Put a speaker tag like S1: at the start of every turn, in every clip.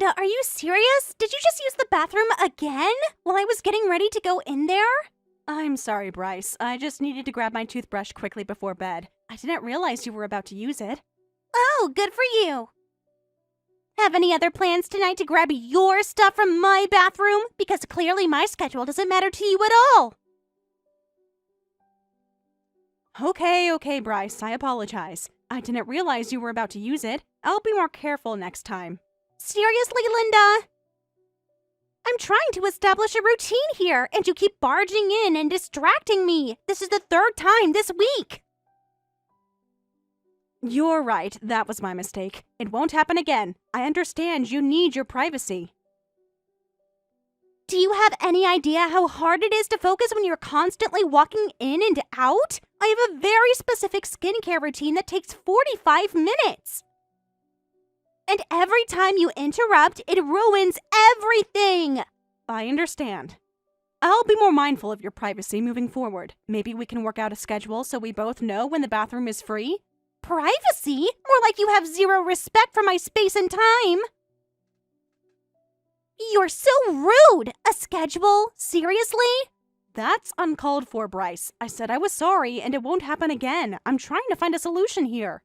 S1: Linda, are you serious? Did you just use the bathroom again while I was getting ready to go in there? I'm sorry, Bryce. I just needed to grab my toothbrush quickly before bed. I didn't realize you were about to use it. Oh, good for you. Have any other plans tonight to grab your stuff from my bathroom? Because clearly my schedule doesn't matter to you at all. Okay, Bryce. I apologize. I didn't realize you were about to use it. I'll be more careful next time. Seriously, Linda? I'm trying to establish a routine here, and you keep barging in and distracting me. This is the third time this week. You're right. That was my mistake. It won't happen again. I understand you need your privacy. Do you have any idea how hard it is to focus when you're constantly walking in and out? I have a very specific skincare routine that takes 45 minutes. And every time you interrupt, it ruins everything. I understand. I'll be more mindful of your privacy moving forward. Maybe we can work out a schedule so we both know when the bathroom is free. Privacy? More like you have zero respect for my space and time. You're so rude! A schedule? Seriously? That's uncalled for, Bryce. I said I was sorry and it won't happen again. I'm trying to find a solution here.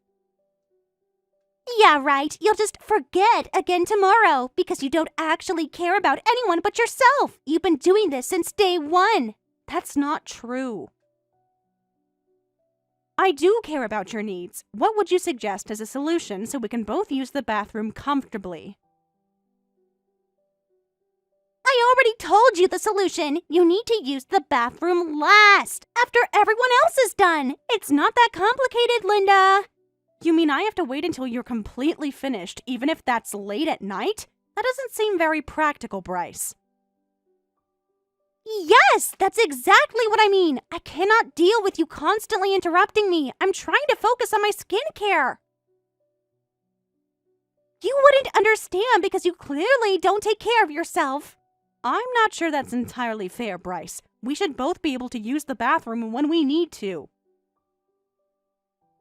S1: Yeah, right. You'll just forget again tomorrow because you don't actually care about anyone but yourself. You've been doing this since day one. That's not true. I do care about your needs. What would you suggest as a solution so we can both use the bathroom comfortably? I already told you the solution. You need to use the bathroom last, after everyone else is done. It's not that complicated, Linda. You mean I have to wait until you're completely finished, even if that's late at night? That doesn't seem very practical, Bryce. Yes, that's exactly what I mean. I cannot deal with you constantly interrupting me. I'm trying to focus on my skincare. You wouldn't understand because you clearly don't take care of yourself. I'm not sure that's entirely fair, Bryce. We should both be able to use the bathroom when we need to.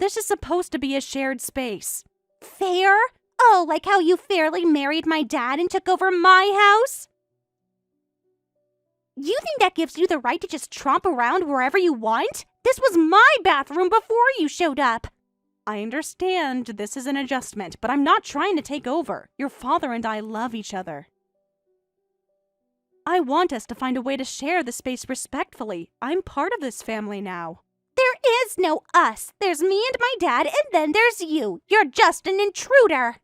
S1: This is supposed to be a shared space. Fair? Oh, like how you fairly married my dad and took over my house? You think that gives you the right to just tromp around wherever you want? This was my bathroom before you showed up. I understand this is an adjustment, but I'm not trying to take over. Your father and I love each other. I want us to find a way to share the space respectfully. I'm part of this family now. There is no us. There's me and my dad, and then there's you. You're just an intruder.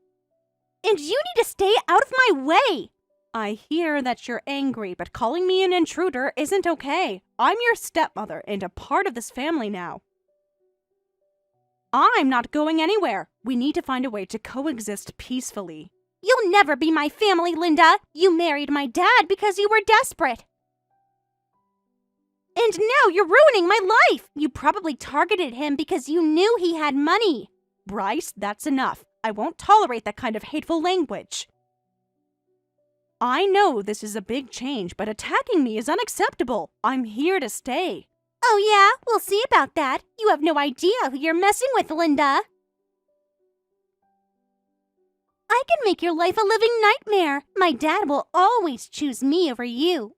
S1: And you need to stay out of my way. I hear that you're angry, but calling me an intruder isn't okay. I'm your stepmother and a part of this family now. I'm not going anywhere. We need to find a way to coexist peacefully. You'll never be my family, Linda. You married my dad because you were desperate. And now you're ruining my life. You probably targeted him because you knew he had money. Bryce, that's enough. I won't tolerate that kind of hateful language. I know this is a big change, but attacking me is unacceptable. I'm here to stay. Oh yeah? We'll see about that. You have no idea who you're messing with, Linda. I can make your life a living nightmare. My dad will always choose me over you.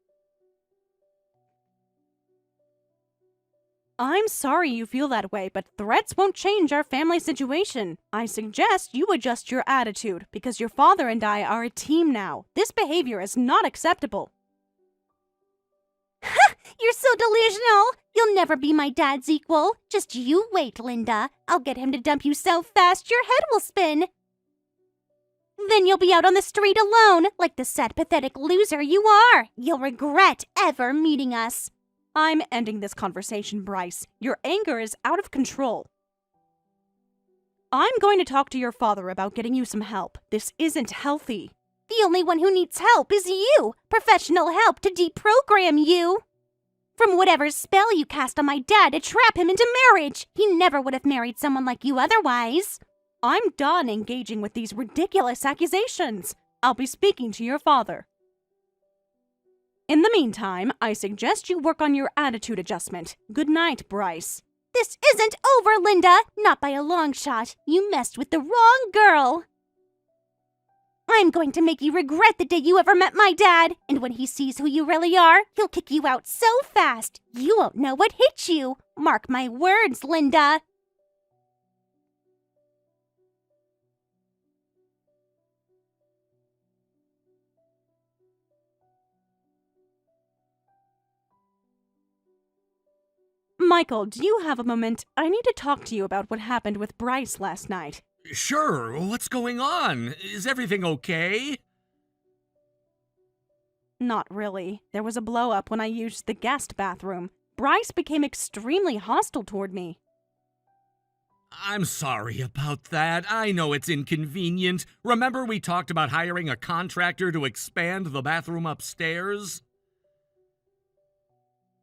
S1: I'm sorry you feel that way, but threats won't change our family situation. I suggest you adjust your attitude, because your father and I are a team now. This behavior is not acceptable. Ha! You're so delusional! You'll never be my dad's equal. Just you wait, Linda. I'll get him to dump you so fast your head will spin. Then you'll be out on the street alone, like the sad, pathetic loser you are. You'll regret ever meeting us. I'm ending this conversation, Bryce. Your anger is out of control. I'm going to talk to your father about getting you some help. This isn't healthy. The only one who needs help is you. Professional help to deprogram you. From whatever spell you cast on my dad to trap him into marriage. He never would have married someone like you otherwise. I'm done engaging with these ridiculous accusations. I'll be speaking to your father. In the meantime, I suggest you work on your attitude adjustment. Good night, Bryce. This isn't over, Linda. Not by a long shot. You messed with the wrong girl. I I'm going to make you regret the day you ever met my dad. And when he sees who you really are, he'll kick you out so fast, you won't know what hit you. Mark my words, Linda. Michael, do you have a moment? I need to talk to you about what happened with Bryce last night.
S2: Sure, what's going on? Is everything okay?
S1: Not really. There was a blow-up when I used the guest bathroom. Bryce became extremely hostile toward me.
S2: I'm sorry about that. I know it's inconvenient. Remember we talked about hiring a contractor to expand the bathroom upstairs?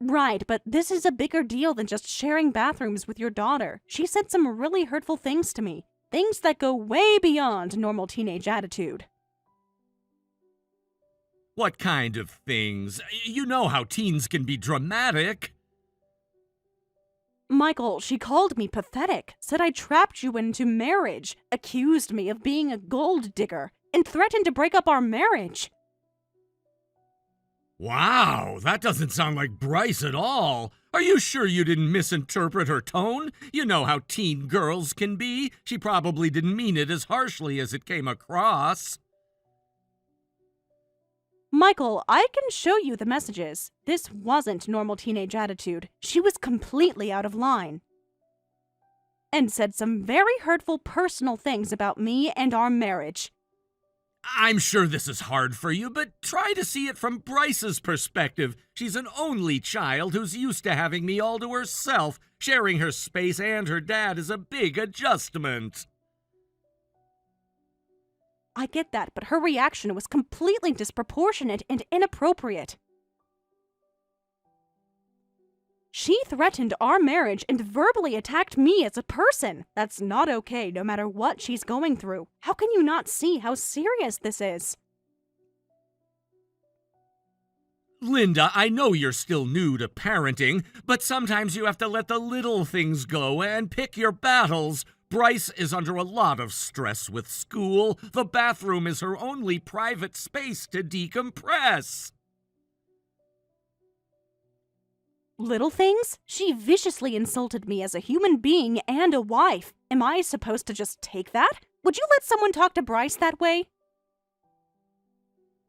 S1: Right, but this is a bigger deal than just sharing bathrooms with your daughter. She said some really hurtful things to me. Things that go way beyond normal teenage attitude.
S2: What kind of things? You know how teens can be dramatic.
S1: Michael, she called me pathetic, said I trapped you into marriage, accused me of being a gold digger, and threatened to break up our marriage.
S2: Wow, that doesn't sound like Bryce at all. Are you sure you didn't misinterpret her tone? You know how teen girls can be. She probably didn't mean it as harshly as it came across.
S1: Michael, I can show you the messages. This wasn't normal teenage attitude. She was completely out of line. And said some very hurtful personal things about me and our marriage.
S2: I'm sure this is hard for you, but try to see it from Bryce's perspective. She's an only child who's used to having me all to herself. Sharing her space and her dad is a big adjustment.
S1: I get that, but her reaction was completely disproportionate and inappropriate. She threatened our marriage and verbally attacked me as a person. That's not okay, no matter what she's going through. How can you not see how serious this is?
S2: Linda, I know you're still new to parenting, but sometimes you have to let the little things go and pick your battles. Bryce is under a lot of stress with school. The bathroom is her only private space to decompress.
S1: Little things? She viciously insulted me as a human being and a wife. Am I supposed to just take that? Would you let someone talk to Bryce that way?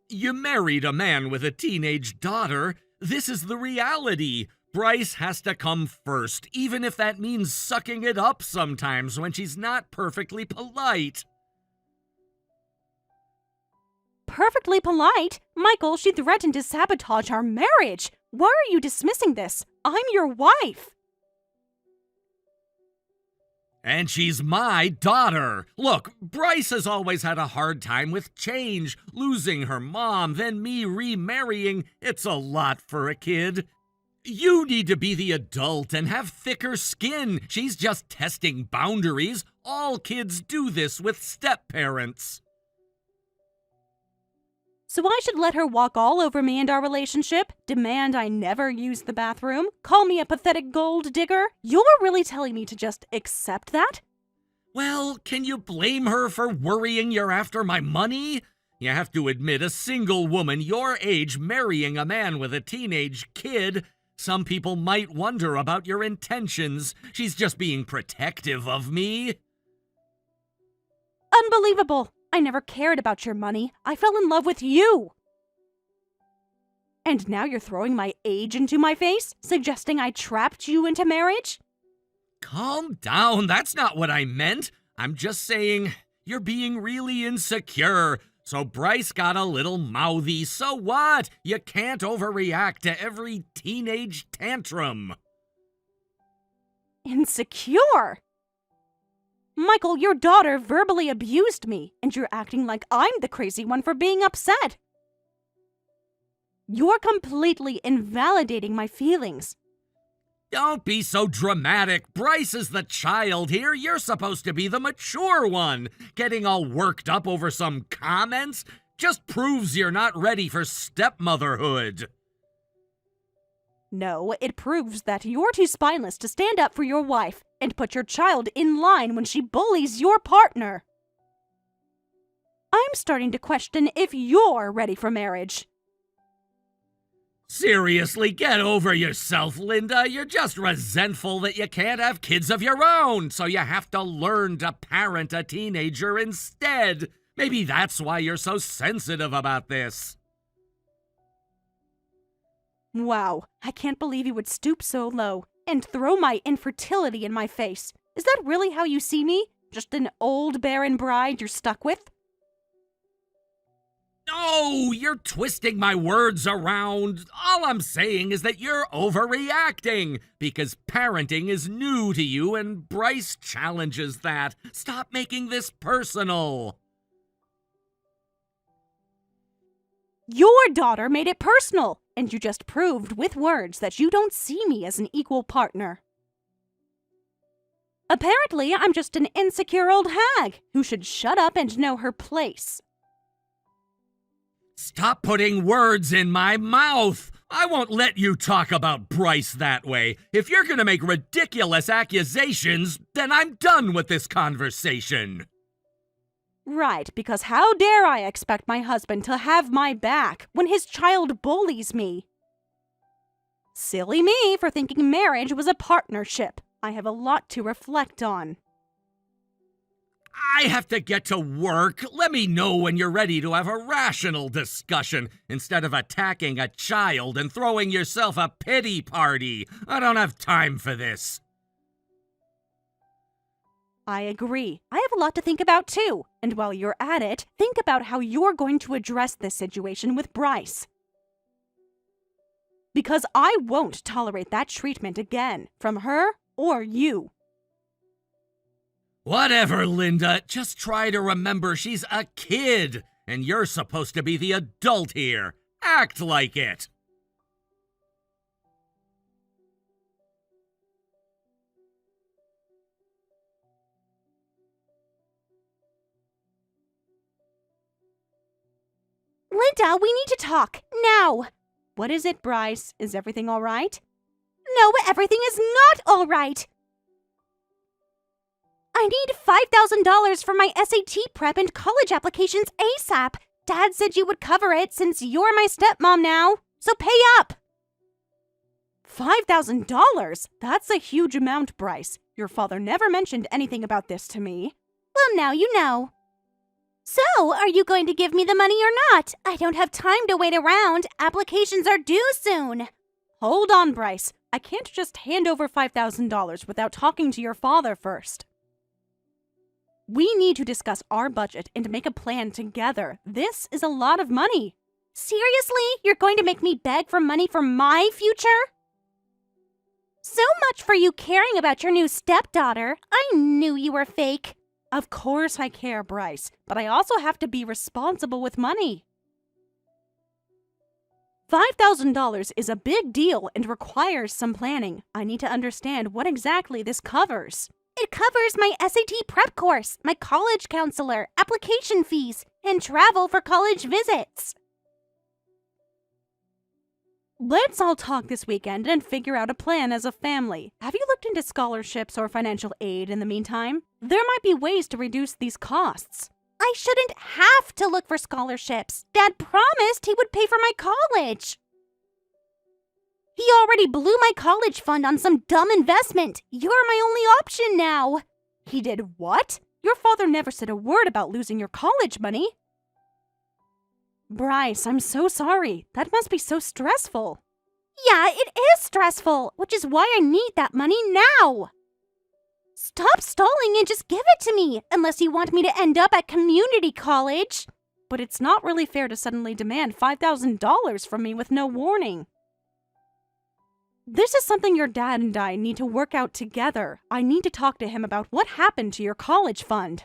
S2: You married a man with a teenage daughter. This is the reality. Bryce has to come first, even if that means sucking it up sometimes when she's not perfectly polite.
S1: Perfectly polite? Michael, she threatened to sabotage our marriage. Why are you dismissing this? I'm your wife.
S2: And she's my daughter. Look, Bryce has always had a hard time with change. Losing her mom, then me remarrying. It's a lot for a kid. You need to be the adult and have thicker skin. She's just testing boundaries. All kids do this with step-parents.
S1: So I should let her walk all over me and our relationship? Demand I never use the bathroom? Call me a pathetic gold digger? You're really telling me to just accept that?
S2: Well, can you blame her for worrying you're after my money? You have to admit, a single woman your age marrying a man with a teenage kid, some people might wonder about your intentions. She's just being protective of me.
S1: Unbelievable! I never cared about your money. I fell in love with you. And now you're throwing my age into my face, suggesting I trapped you into marriage?
S2: Calm down, that's not what I meant. I'm just saying, you're being really insecure. So Bryce got a little mouthy. So what? You can't overreact to every teenage tantrum.
S1: Insecure? Michael, your daughter verbally abused me, and you're acting like I'm the crazy one for being upset. You're completely invalidating my feelings.
S2: Don't be so dramatic. Bryce is the child here. You're supposed to be the mature one. Getting all worked up over some comments just proves you're not ready for stepmotherhood.
S1: No, it proves that you're too spineless to stand up for your wife and put your child in line when she bullies your partner. I'm starting to question if you're ready for marriage.
S2: Seriously, get over yourself, Linda. You're just resentful that you can't have kids of your own, so you have to learn to parent a teenager instead. Maybe that's why you're so sensitive about this.
S1: Wow, I can't believe you would stoop so low and throw my infertility in my face. Is that really how you see me? Just an old barren bride you're stuck with?
S2: No, you're twisting my words around. All I'm saying is that you're overreacting because parenting is new to you and Bryce challenges that. Stop making this personal.
S1: Your daughter made it personal, and you just proved with words that you don't see me as an equal partner. Apparently, I'm just an insecure old hag who should shut up and know her place.
S2: Stop putting words in my mouth! I won't let you talk about Bryce that way. If you're gonna make ridiculous accusations, then I'm done with this conversation.
S1: Right, because how dare I expect my husband to have my back when his child bullies me? Silly me for thinking marriage was a partnership. I have a lot to reflect on.
S2: I have to get to work. Let me know when you're ready to have a rational discussion instead of attacking a child and throwing yourself a pity party. I don't have time for this.
S1: I agree. I have a lot to think about too. And while you're at it, think about how you're going to address this situation with Bryce. Because I won't tolerate that treatment again from her or you.
S2: Whatever, Linda. Just try to remember she's a kid, and you're supposed to be the adult here. Act like it.
S1: Linda, we need to talk. Now. What is it, Bryce? Is everything all right? No, everything is not all right. I need $5,000 for my SAT prep and college applications ASAP. Dad said you would cover it since you're my stepmom now. So pay up. $5,000? That's a huge amount, Bryce. Your father never mentioned anything about this to me. Well, now you know. So, are you going to give me the money or not? I don't have time to wait around. Applications are due soon. Hold on, Bryce. I can't just hand over $5,000 without talking to your father first. We need to discuss our budget and make a plan together. This is a lot of money. Seriously? You're going to make me beg for money for my future? So much for you caring about your new stepdaughter. I knew you were fake. Of course I care, Bryce, but I also have to be responsible with money. $5,000 is a big deal and requires some planning. I need to understand what exactly this covers. It covers my SAT prep course, my college counselor, application fees, and travel for college visits. Let's all talk this weekend and figure out a plan as a family. Have you looked into scholarships or financial aid in the meantime? There might be ways to reduce these costs. I shouldn't have to look for scholarships. Dad promised he would pay for my college. He already blew my college fund on some dumb investment. You're my only option now. He did what? Your father never said a word about losing your college money. Bryce, I'm so sorry. That must be so stressful. Yeah, it is stressful, which is why I need that money now. Stop stalling and just give it to me, unless you want me to end up at community college. But it's not really fair to suddenly demand $5,000 from me with no warning. This is something your dad and I need to work out together. I need to talk to him about what happened to your college fund.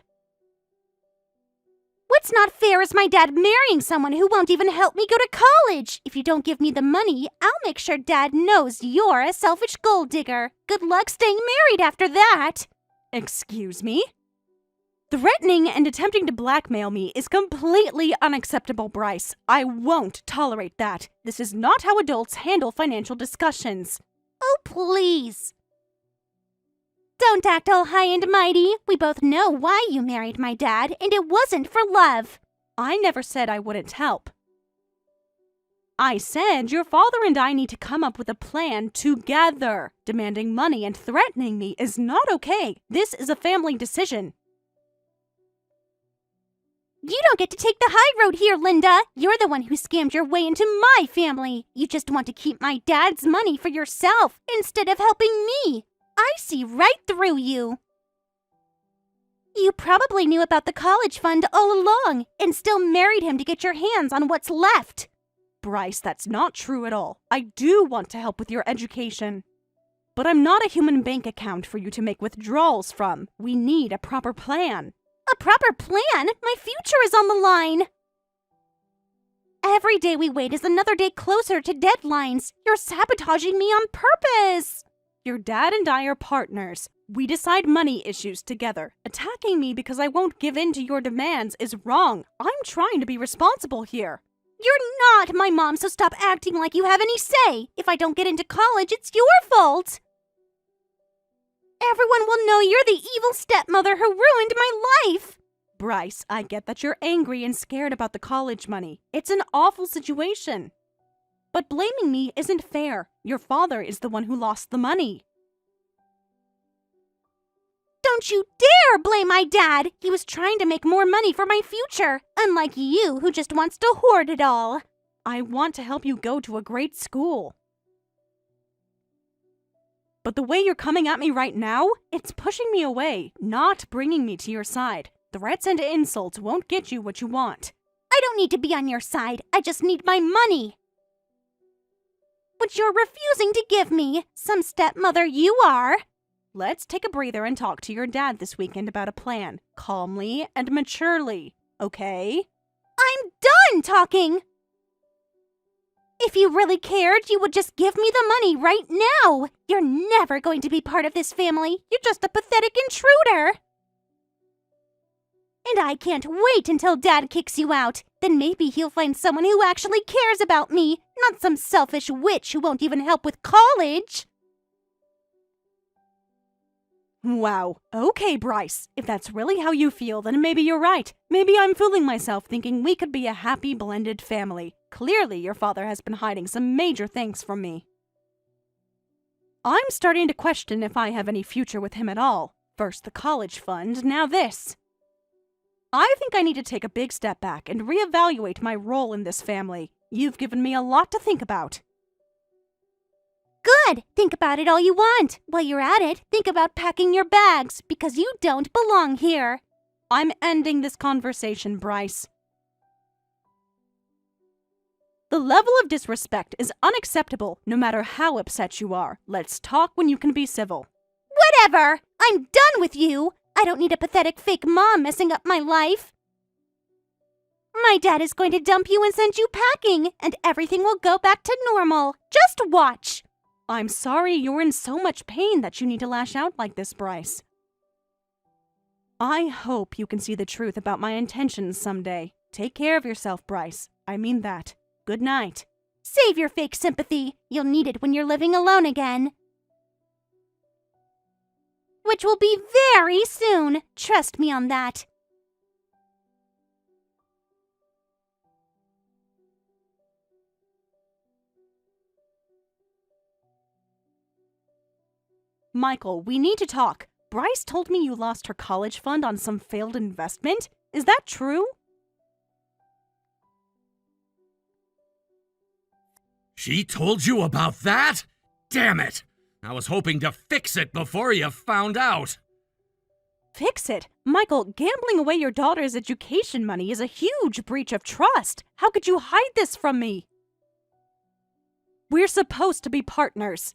S1: What's not fair is my dad marrying someone who won't even help me go to college. If you don't give me the money, I'll make sure Dad knows you're a selfish gold digger. Good luck staying married after that. Excuse me? Threatening and attempting to blackmail me is completely unacceptable, Bryce. I won't tolerate that. This is not how adults handle financial discussions. Oh, please. Don't act all high and mighty. We both know why you married my dad, and it wasn't for love. I never said I wouldn't help. I said your father and I need to come up with a plan together. Demanding money and threatening me is not okay. This is a family decision.
S3: You don't get to take the high road here, Linda. You're the one who scammed your way into my family. You just want to keep my dad's money for yourself instead of helping me. I see right through you. You probably knew about the college fund all along and still married him to get your hands on what's left.
S1: Bryce, that's not true at all. I do want to help with your education. But I'm not a human bank account for you to make withdrawals from. We need a proper plan.
S3: A proper plan? My future is on the line. Every day we wait is another day closer to deadlines. You're sabotaging me on purpose.
S1: Your dad and I are partners. We decide money issues together. Attacking me because I won't give in to your demands is wrong. I'm trying to be responsible here.
S3: You're not my mom, so stop acting like you have any say. If I don't get into college, it's your fault. Everyone will know you're the evil stepmother who ruined my life.
S1: Bryce, I get that you're angry and scared about the college money. It's an awful situation. But blaming me isn't fair. Your father is the one who lost the money.
S3: Don't you dare blame my dad! He was trying to make more money for my future, unlike you who just wants to hoard it all.
S1: I want to help you go to a great school. But the way you're coming at me right now, it's pushing me away, not bringing me to your side. Threats and insults won't get you what you want.
S3: I don't need to be on your side. I just need my money. Which you're refusing to give me. Some stepmother you are.
S1: Let's take a breather and talk to your dad this weekend about a plan, calmly and maturely, okay?
S3: I'm done talking! If you really cared, you would just give me the money right now. You're never going to be part of this family. You're just a pathetic intruder. And I can't wait until Dad kicks you out. Then maybe he'll find someone who actually cares about me, not some selfish witch who won't even help with college.
S1: Wow. Okay, Bryce. If that's really how you feel, then maybe you're right. Maybe I'm fooling myself thinking we could be a happy, blended family. Clearly, your father has been hiding some major things from me. I'm starting to question if I have any future with him at all. First the college fund, now this. I think I need to take a big step back and reevaluate my role in this family. You've given me a lot to think about.
S3: Good! Think about it all you want. While you're at it, think about packing your bags, because you don't belong here.
S1: I'm ending this conversation, Bryce. The level of disrespect is unacceptable, no matter how upset you are. Let's talk when you can be civil.
S3: Whatever! I'm done with you! I don't need a pathetic fake mom messing up my life. My dad is going to dump you and send you packing, and everything will go back to normal. Just watch!
S1: I'm sorry you're in so much pain that you need to lash out like this, Bryce. I hope you can see the truth about my intentions someday. Take care of yourself, Bryce. I mean that. Good night.
S3: Save your fake sympathy. You'll need it when you're living alone again. Which will be very soon. Trust me on that.
S1: Michael, we need to talk. Bryce told me you lost her college fund on some failed investment. Is that true?
S2: She told you about that? Damn it! I was hoping to fix it before you found out.
S1: Fix it? Michael, gambling away your daughter's education money is a huge breach of trust. How could you hide this from me? We're supposed to be partners.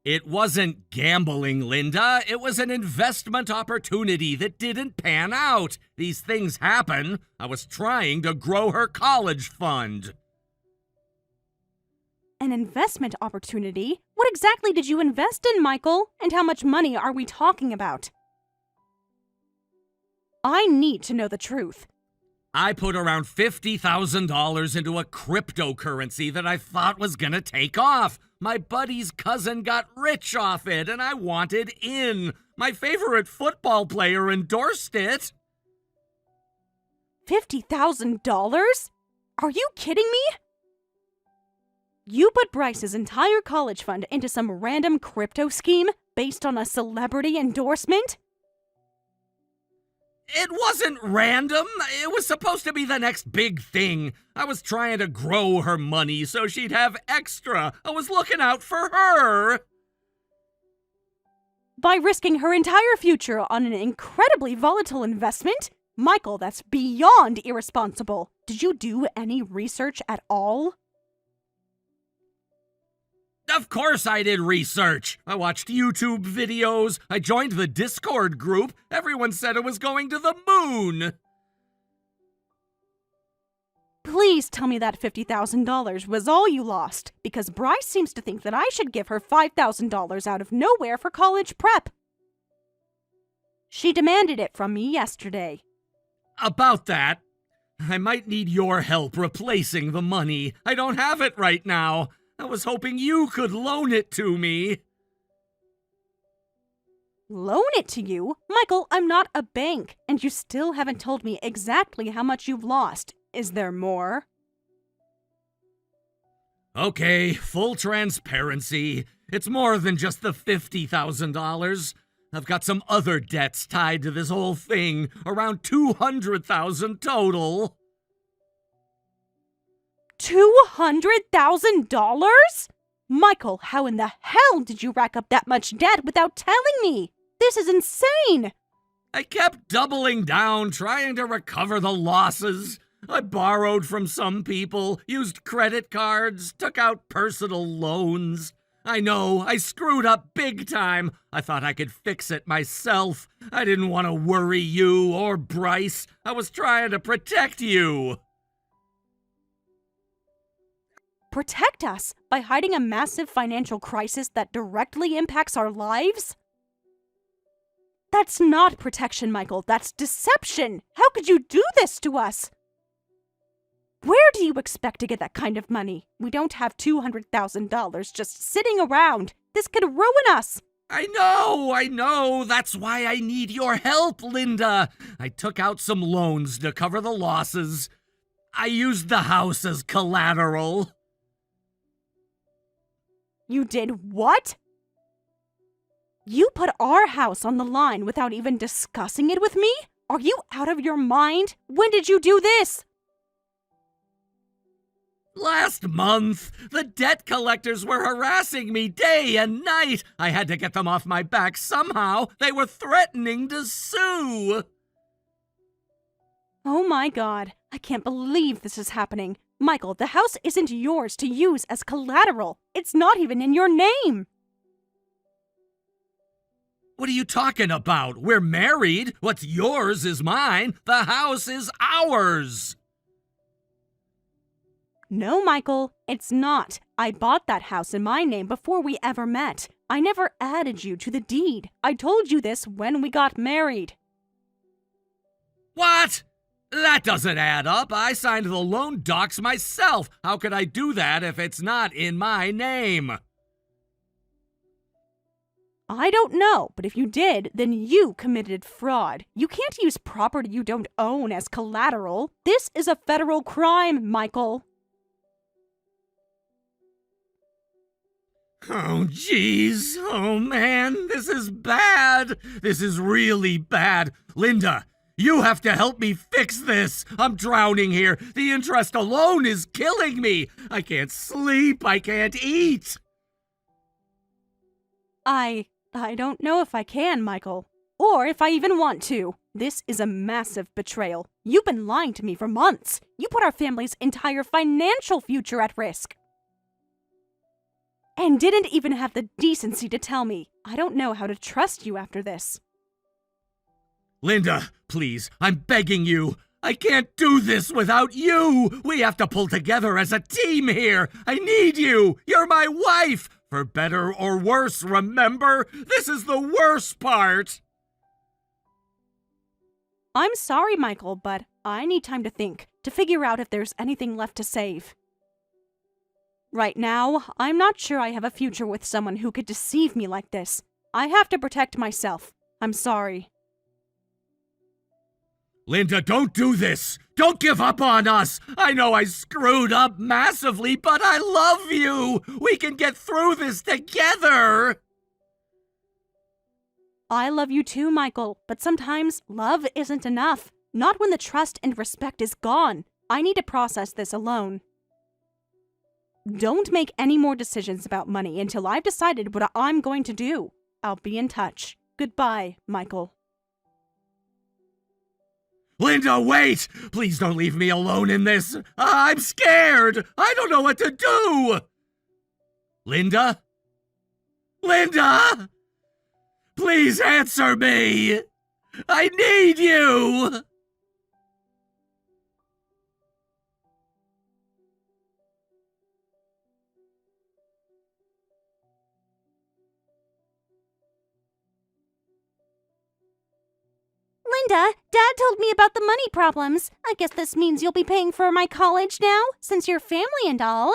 S2: It wasn't gambling, Linda. It was an investment opportunity that didn't pan out. These things happen. I was trying to grow her college fund.
S1: An investment opportunity? What exactly did you invest in, Michael? And how much money are we talking about? I need to know the truth.
S2: I put around $50,000 into a cryptocurrency that I thought was gonna take off. My buddy's cousin got rich off it, and I wanted in. My favorite football player endorsed it.
S1: $50,000? Are you kidding me? You put Bryce's entire college fund into some random crypto scheme based on a celebrity endorsement?
S2: It wasn't random. It was supposed to be the next big thing. I was trying to grow her money so she'd have extra. I was looking out for her.
S1: By risking her entire future on an incredibly volatile investment? Michael, that's beyond irresponsible. Did you do any research at all?
S2: Of course I did research. I watched YouTube videos. I joined the Discord group. Everyone said it was going to the moon.
S1: Please tell me that $50,000 was all you lost, because Bryce seems to think that I should give her $5,000 out of nowhere for college prep. She demanded it from me yesterday.
S2: About that, I might need your help replacing the money. I don't have it right now. I was hoping you could loan it to me.
S1: Loan it to you? Michael, I'm not a bank, and you still haven't told me exactly how much you've lost. Is there more?
S2: Okay, full transparency. It's more than just the $50,000. I've got some other debts tied to this whole thing, around $200,000 total.
S1: $200,000? Michael, how in the hell did you rack up that much debt without telling me? This is insane!
S2: I kept doubling down, trying to recover the losses. I borrowed from some people, used credit cards, took out personal loans. I know, I screwed up big time. I thought I could fix it myself. I didn't want to worry you or Bryce. I was trying to protect you.
S1: Protect us by hiding a massive financial crisis that directly impacts our lives? That's not protection, Michael. That's deception. How could you do this to us? Where do you expect to get that kind of money? We don't have $200,000 just sitting around. This could ruin us.
S2: I know. That's why I need your help, Linda. I took out some loans to cover the losses. I used the house as collateral.
S1: You did what? You put our house on the line without even discussing it with me? Are you out of your mind? When did you do this?
S2: Last month, the debt collectors were harassing me day and night. I had to get them off my back somehow. They were threatening to sue.
S1: Oh my God, I can't believe this is happening. Michael, the house isn't yours to use as collateral. It's not even in your name.
S2: What are you talking about? We're married. What's yours is mine. The house is ours.
S1: No, Michael, it's not. I bought that house in my name before we ever met. I never added you to the deed. I told you this when we got married.
S2: What? That doesn't add up. I signed the loan docs myself. How could I do that if it's not in my name?
S1: I don't know, but if you did, then you committed fraud. You can't use property you don't own as collateral. This is a federal crime, Michael.
S2: Oh, jeez. Oh, man. This is bad. This is really bad. Linda, you have to help me fix this. I'm drowning here. The interest alone is killing me. I can't sleep. I can't eat.
S1: I don't know if I can, Michael. Or if I even want to. This is a massive betrayal. You've been lying to me for months. You put our family's entire financial future at risk. And didn't even have the decency to tell me. I don't know how to trust you after this.
S2: Linda, please, I'm begging you. I can't do this without you. We have to pull together as a team here. I need you. You're my wife. For better or worse, remember? This is the worst part.
S1: I'm sorry, Michael, but I need time to think, to figure out if there's anything left to save. Right now, I'm not sure I have a future with someone who could deceive me like this. I have to protect myself. I'm sorry.
S2: Linda, don't do this! Don't give up on us! I know I screwed up massively, but I love you! We can get through this together!
S1: I love you too, Michael, but sometimes love isn't enough. Not when the trust and respect is gone. I need to process this alone. Don't make any more decisions about money until I've decided what I'm going to do. I'll be in touch. Goodbye, Michael.
S2: Linda, wait! Please don't leave me alone in this. I'm scared. I don't know what to do. Linda? Linda? Please answer me. I need you.
S3: Linda, Dad told me about the money problems. I guess this means you'll be paying for my college now, since you're family and all.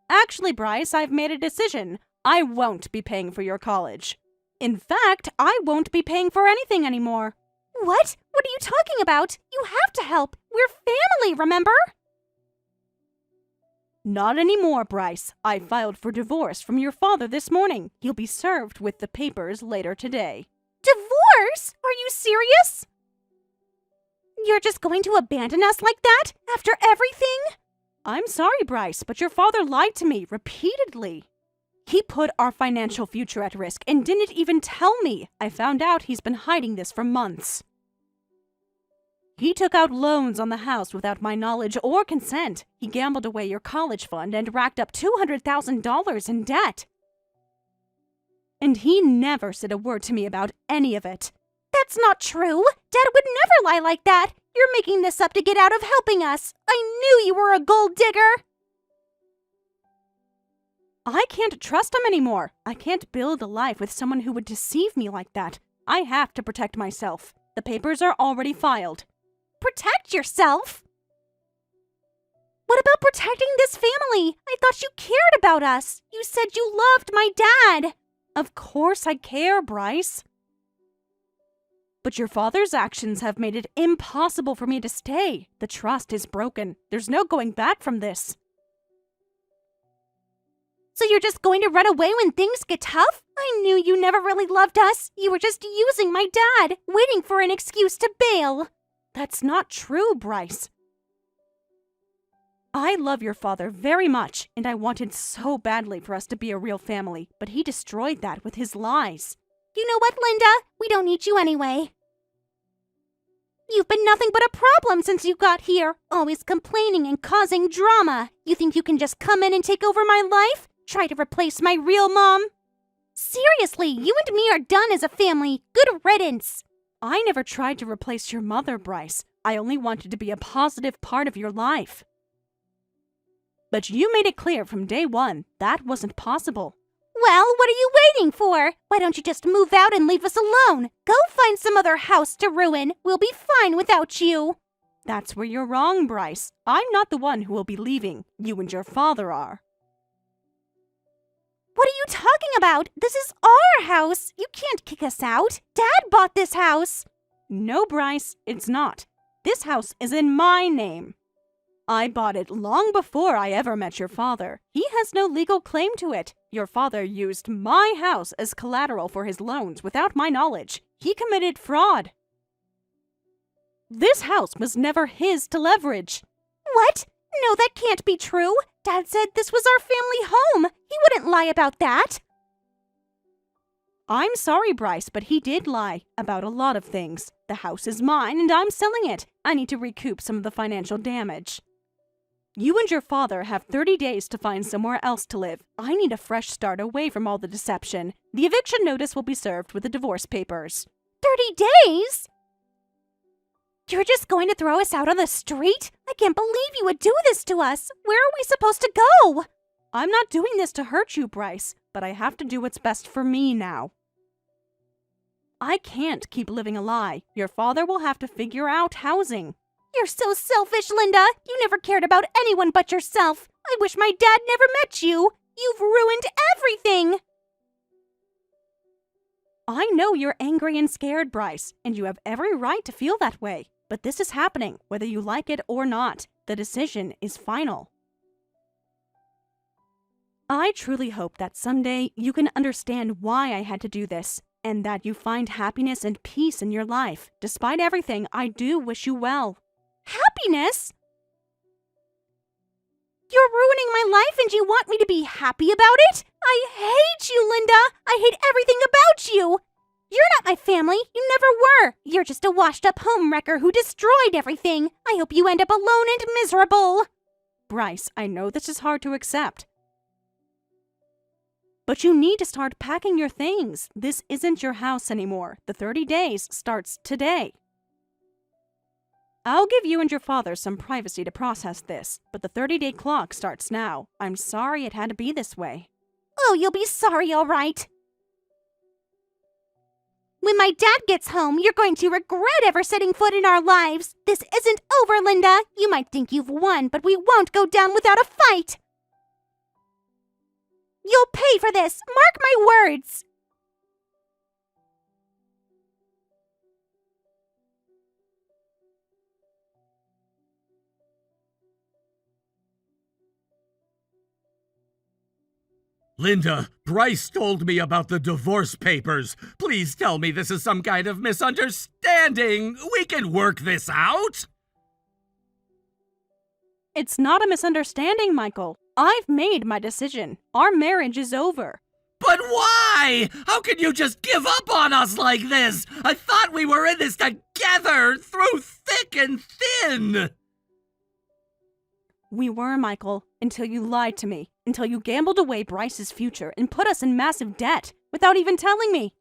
S1: Actually, Bryce, I've made a decision. I won't be paying for your college. In fact, I won't be paying for anything anymore.
S3: What? What are you talking about? You have to help. We're family, remember?
S1: Not anymore, Bryce. I filed for divorce from your father this morning. He'll be served with the papers later today.
S3: Divorce? Are you serious? You're just going to abandon us like that? After everything?
S1: I'm sorry, Bryce, but your father lied to me repeatedly. He put our financial future at risk and didn't even tell me. I found out he's been hiding this for months. He took out loans on the house without my knowledge or consent. He gambled away your college fund and racked up $200,000 in debt. And he never said a word to me about any of it.
S3: That's not true. Dad would never lie like that. You're making this up to get out of helping us. I knew you were a gold digger.
S1: I can't trust him anymore. I can't build a life with someone who would deceive me like that. I have to protect myself. The papers are already filed.
S3: Protect yourself? What about protecting this family? I thought you cared about us. You said you loved my dad.
S1: Of course I care, Bryce. But your father's actions have made it impossible for me to stay. The trust is broken. There's no going back from this.
S3: So you're just going to run away when things get tough? I knew you never really loved us. You were just using my dad, waiting for an excuse to bail.
S1: That's not true, Bryce. I love your father very much, and I wanted so badly for us to be a real family, but he destroyed that with his lies.
S3: You know what, Linda? We don't need you anyway. You've been nothing but a problem since you got here, always complaining and causing drama. You think you can just come in and take over my life? Try to replace my real mom? Seriously, you and me are done as a family. Good riddance.
S1: I never tried to replace your mother, Bryce. I only wanted to be a positive part of your life. But you made it clear from day one that wasn't possible.
S3: Well, what are you waiting for? Why don't you just move out and leave us alone? Go find some other house to ruin. We'll be fine without you.
S1: That's where you're wrong, Bryce. I'm not the one who will be leaving. You and your father are.
S3: What are you talking about? This is our house. You can't kick us out. Dad bought this house.
S1: No, Bryce, it's not. This house is in my name. I bought it long before I ever met your father. He has no legal claim to it. Your father used my house as collateral for his loans without my knowledge. He committed fraud. This house was never his to leverage.
S3: What? No, that can't be true. Dad said this was our family home. He wouldn't lie about that.
S1: I'm sorry, Bryce, but he did lie about a lot of things. The house is mine and I'm selling it. I need to recoup some of the financial damage. You and your father have 30 days to find somewhere else to live. I need a fresh start away from all the deception. The eviction notice will be served with the divorce papers.
S3: 30 days? You're just going to throw us out on the street? I can't believe you would do this to us. Where are we supposed to go?
S1: I'm not doing this to hurt you, Bryce, but I have to do what's best for me now. I can't keep living a lie. Your father will have to figure out housing.
S3: You're so selfish, Linda. You never cared about anyone but yourself. I wish my dad never met you. You've ruined everything.
S1: I know you're angry and scared, Bryce, and you have every right to feel that way. But this is happening, whether you like it or not. The decision is final. I truly hope that someday you can understand why I had to do this, and that you find happiness and peace in your life. Despite everything, I do wish you well.
S3: Happiness? You're ruining my life and you want me to be happy about it? I hate you, Linda! I hate everything about you! You're not my family. You never were. You're just a washed-up homewrecker who destroyed everything. I hope you end up alone and miserable.
S1: Bryce, I know this is hard to accept. But you need to start packing your things. This isn't your house anymore. The 30 days starts today. I'll give you and your father some privacy to process this, but the 30-day clock starts now. I'm sorry it had to be this way.
S3: Oh, you'll be sorry, all right. When my dad gets home, you're going to regret ever setting foot in our lives. This isn't over, Linda. You might think you've won, but we won't go down without a fight. You'll pay for this. Mark my words.
S2: Linda, Bryce told me about the divorce papers. Please tell me this is some kind of misunderstanding. We can work this out.
S1: It's not a misunderstanding, Michael. I've made my decision. Our marriage is over.
S2: But why? How can you just give up on us like this? I thought we were in this together, through thick and thin.
S1: We were, Michael, until you lied to me, until you gambled away Bryce's future and put us in massive debt without even telling me.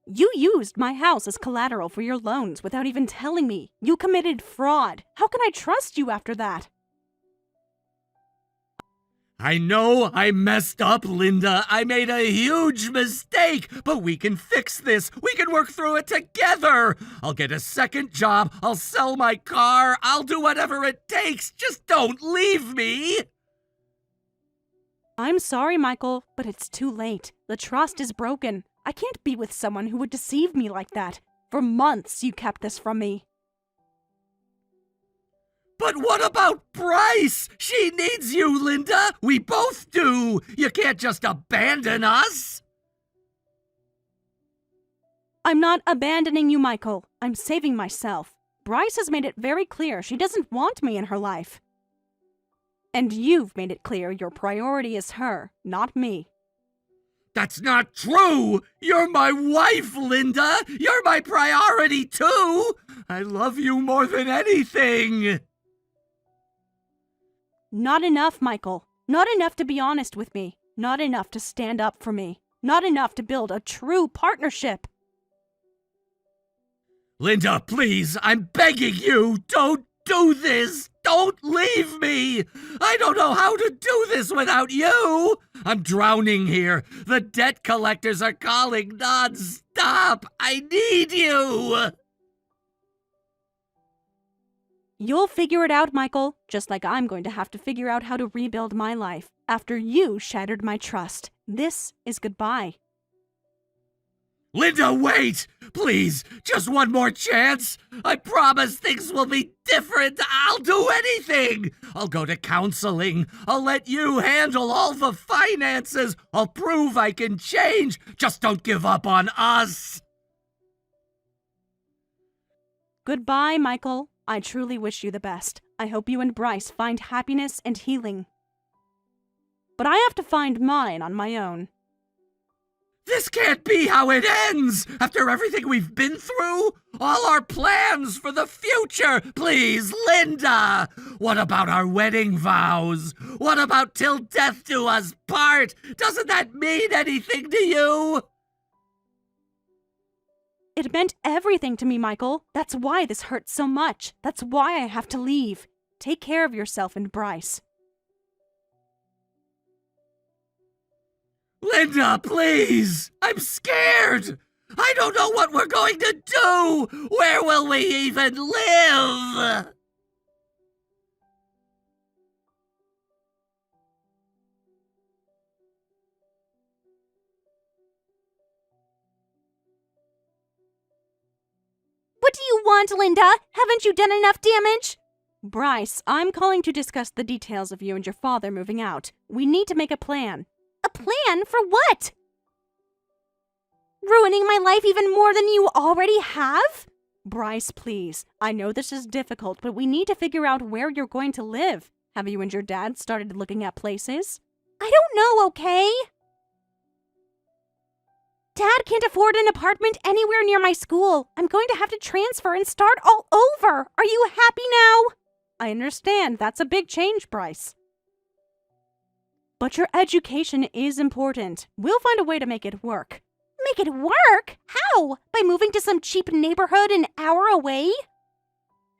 S1: You used my house as collateral for your loans without even telling me. You committed fraud. How can I trust you after that?
S2: I know I messed up, Linda. I made a huge mistake, but we can fix this. We can work through it together. I'll get a second job. I'll sell my car. I'll do whatever it takes. Just don't leave me.
S1: I'm sorry, Michael, but it's too late. The trust is broken. I can't be with someone who would deceive me like that. For months, you kept this from me.
S2: But what about Bryce? She needs you, Linda. We both do. You can't just abandon us.
S1: I'm not abandoning you, Michael. I'm saving myself. Bryce has made it very clear she doesn't want me in her life. And you've made it clear your priority is her, not me.
S2: That's not true! You're my wife, Linda! You're my priority, too! I love you more than anything!
S1: Not enough, Michael. Not enough to be honest with me. Not enough to stand up for me. Not enough to build a true partnership.
S2: Linda, please, I'm begging you, don't do this! Don't leave me! I don't know how to do this without you! I'm drowning here. The debt collectors are calling non-stop. I need you!
S1: You'll figure it out, Michael, just like I'm going to have to figure out how to rebuild my life after you shattered my trust. This is goodbye.
S2: Linda, wait! Please, just one more chance! I promise things will be different! I'll do anything! I'll go to counseling. I'll let you handle all the finances. I'll prove I can change. Just don't give up on us!
S1: Goodbye, Michael. I truly wish you the best. I hope you and Bryce find happiness and healing. But I have to find mine on my own.
S2: This can't be how it ends! After everything we've been through? All our plans for the future! Please, Linda! What about our wedding vows? What about till death do us part? Doesn't that mean anything to you?
S1: It meant everything to me, Michael. That's why this hurts so much. That's why I have to leave. Take care of yourself and Bryce.
S2: Linda, please! I'm scared! I don't know what we're going to do! Where will we even live?
S3: What do you want, Linda? Haven't you done enough damage?
S1: Bryce, I'm calling to discuss the details of you and your father moving out. We need to make a plan.
S3: A plan for what? Ruining my life even more than you already have?
S1: Bryce, please. I know this is difficult, but we need to figure out where you're going to live. Have you and your dad started looking at places?
S3: I don't know, okay? Dad can't afford an apartment anywhere near my school. I'm going to have to transfer and start all over. Are you happy now?
S1: I understand. That's a big change, Bryce. But your education is important. We'll find a way to make it work.
S3: Make it work? How? By moving to some cheap neighborhood an hour away?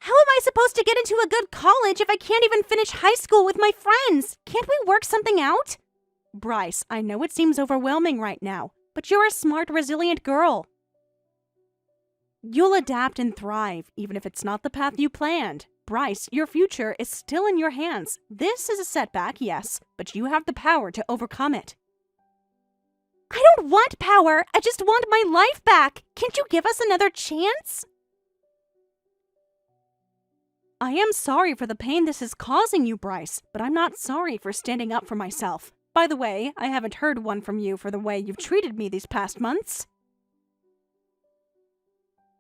S3: How am I supposed to get into a good college if I can't even finish high school with my friends? Can't we work something out?
S1: Bryce, I know it seems overwhelming right now, but you're a smart, resilient girl. You'll adapt and thrive, even if it's not the path you planned. Bryce, your future is still in your hands. This is a setback, yes, but you have the power to overcome it.
S3: I don't want power. I just want my life back. Can't you give us another chance?
S1: I am sorry for the pain this is causing you, Bryce, but I'm not sorry for standing up for myself. By the way, I haven't heard one from you for the way you've treated me these past months.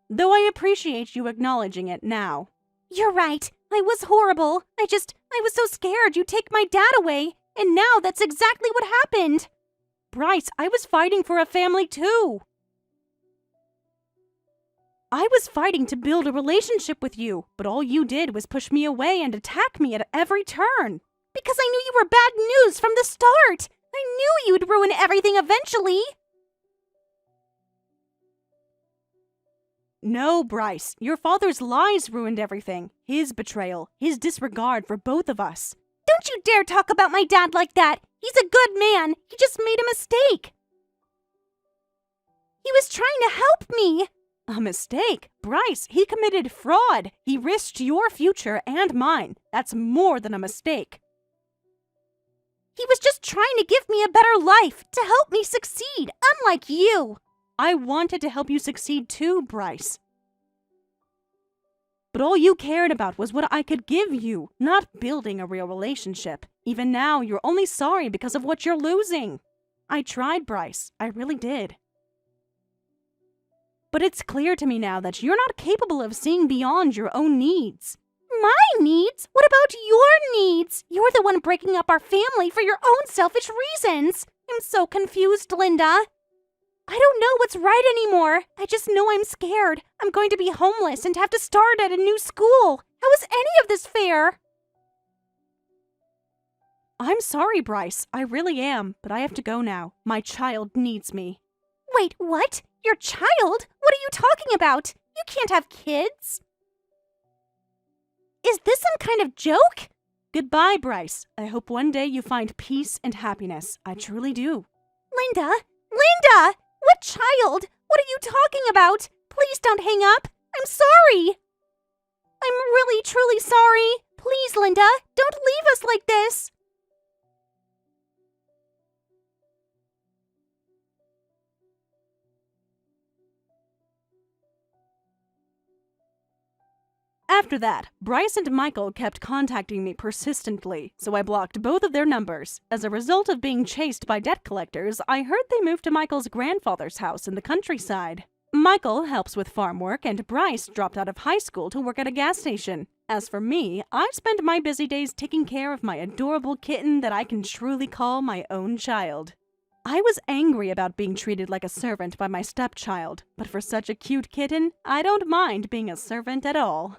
S1: Though I appreciate you acknowledging it now.
S3: You're right. I was horrible. I was so scared you'd take my dad away, and now that's exactly what happened.
S1: Bryce, I was fighting for a family too. I was fighting to build a relationship with you, but all you did was push me away and attack me at every turn.
S3: Because I knew you were bad news from the start. I knew you'd ruin everything eventually.
S1: No, Bryce, your father's lies ruined everything. His betrayal, his disregard for both of us.
S3: Don't you dare talk about my dad like that. He's a good man. He just made a mistake. He was trying to help me.
S1: A mistake? Bryce, he committed fraud. He risked your future and mine. That's more than a mistake.
S3: He was just trying to give me a better life, to help me succeed, unlike you.
S1: I wanted to help you succeed too, Bryce. But all you cared about was what I could give you, not building a real relationship. Even now, you're only sorry because of what you're losing. I tried, Bryce. I really did. But it's clear to me now that you're not capable of seeing beyond your own needs.
S3: My needs? What about your needs? You're the one breaking up our family for your own selfish reasons. I'm so confused, Linda. I don't know what's right anymore. I just know I'm scared. I'm going to be homeless and have to start at a new school. How is any of this fair?
S1: I'm sorry, Bryce. I really am, but I have to go now. My child needs me.
S3: Wait, what? Your child? What are you talking about? You can't have kids. Is this some kind of joke?
S1: Goodbye, Bryce. I hope one day you find peace and happiness. I truly do.
S3: Linda! Linda! What child? What are you talking about? Please don't hang up. I'm sorry. I'm really, truly sorry. Please, Linda, don't leave us like this.
S1: After that, Bryce and Michael kept contacting me persistently, so I blocked both of their numbers. As a result of being chased by debt collectors, I heard they moved to Michael's grandfather's house in the countryside. Michael helps with farm work, and Bryce dropped out of high school to work at a gas station. As for me, I spend my busy days taking care of my adorable kitten that I can truly call my own child. I was angry about being treated like a servant by my stepchild, but for such a cute kitten, I don't mind being a servant at all.